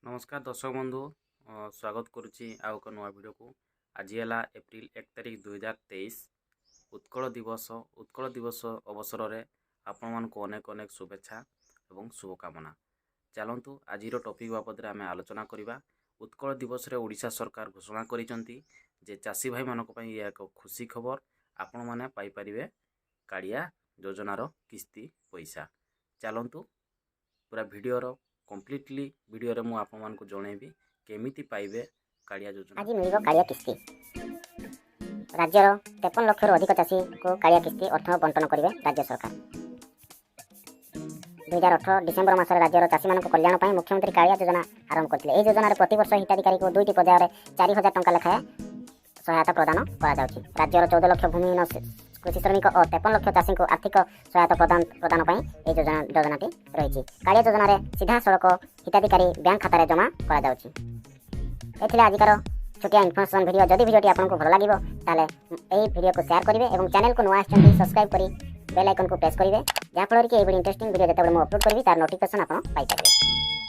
नमस्कार दर्शक बंधु स्वागत करुच्ची आउ एक नुआ वीडियो को। आज है एप्रिल 1 तारिख 2023 उत्कल दिवस अवसर में आपण मान अनेक अनेक शुभेच्छा एवं शुभकामना। चलतु आज टॉपिक बाबद आम आलोचना करवा। उत्कल दिवस रे ओडिशा सरकार घोषणा करिसेंती जे चाषी भाई मानक पई एक खुशी खबर, आपण माने पाई परिबे कालिया योजनार किस्ती पैसा। चलतु पूरा वीडियो कम्प्लीटली वीडियो रे मु आपन मान को जणेबी केमिति पाइबे कालिया योजना। आज मिलिबो कालिया किस्ती। राज्यर 53 लाख रु अधिक चाषी को कालिया किस्ती अर्थ बंटन करिवे राज्य सरकार। 2018 डिसेंबर मास राज्यर चाषी मान कल्याण पई मुख्यमंत्री कालिया योजना आरंभ करथिले। एही योजना रे प्रति वर्ष हिताधिकारी को दुईटी पर्याय रे 4000 टंका लेखाए सहायता प्रदान करा जाउछि। राज्यर 14 लाख भूमिहीन कृषि श्रमिक और 53 लाख चाषी को आर्थिक सहायता प्रदान पई ए योजनाटी रही। कालिया योजना रे सीधा सड़क हिताधिकारी बैंक खाता रे जमा करा जाउछि। एथिले आजिकार छोटिया इन्फॉर्मेशन वीडियो। जदि वीडियोटी आपको भल लागिबो ताले एही वीडियो को शेयर करिवे एवं चैनल को नुआ आछंती सब्सक्राइब करी बेल आइकन को प्रेस करिवे, जहा फल कि एबडी इंटरेस्टिंग वीडियो जेतेबेले मु अपलोड करबी तार नोटिफिकेशन आपन पाई पाइबे।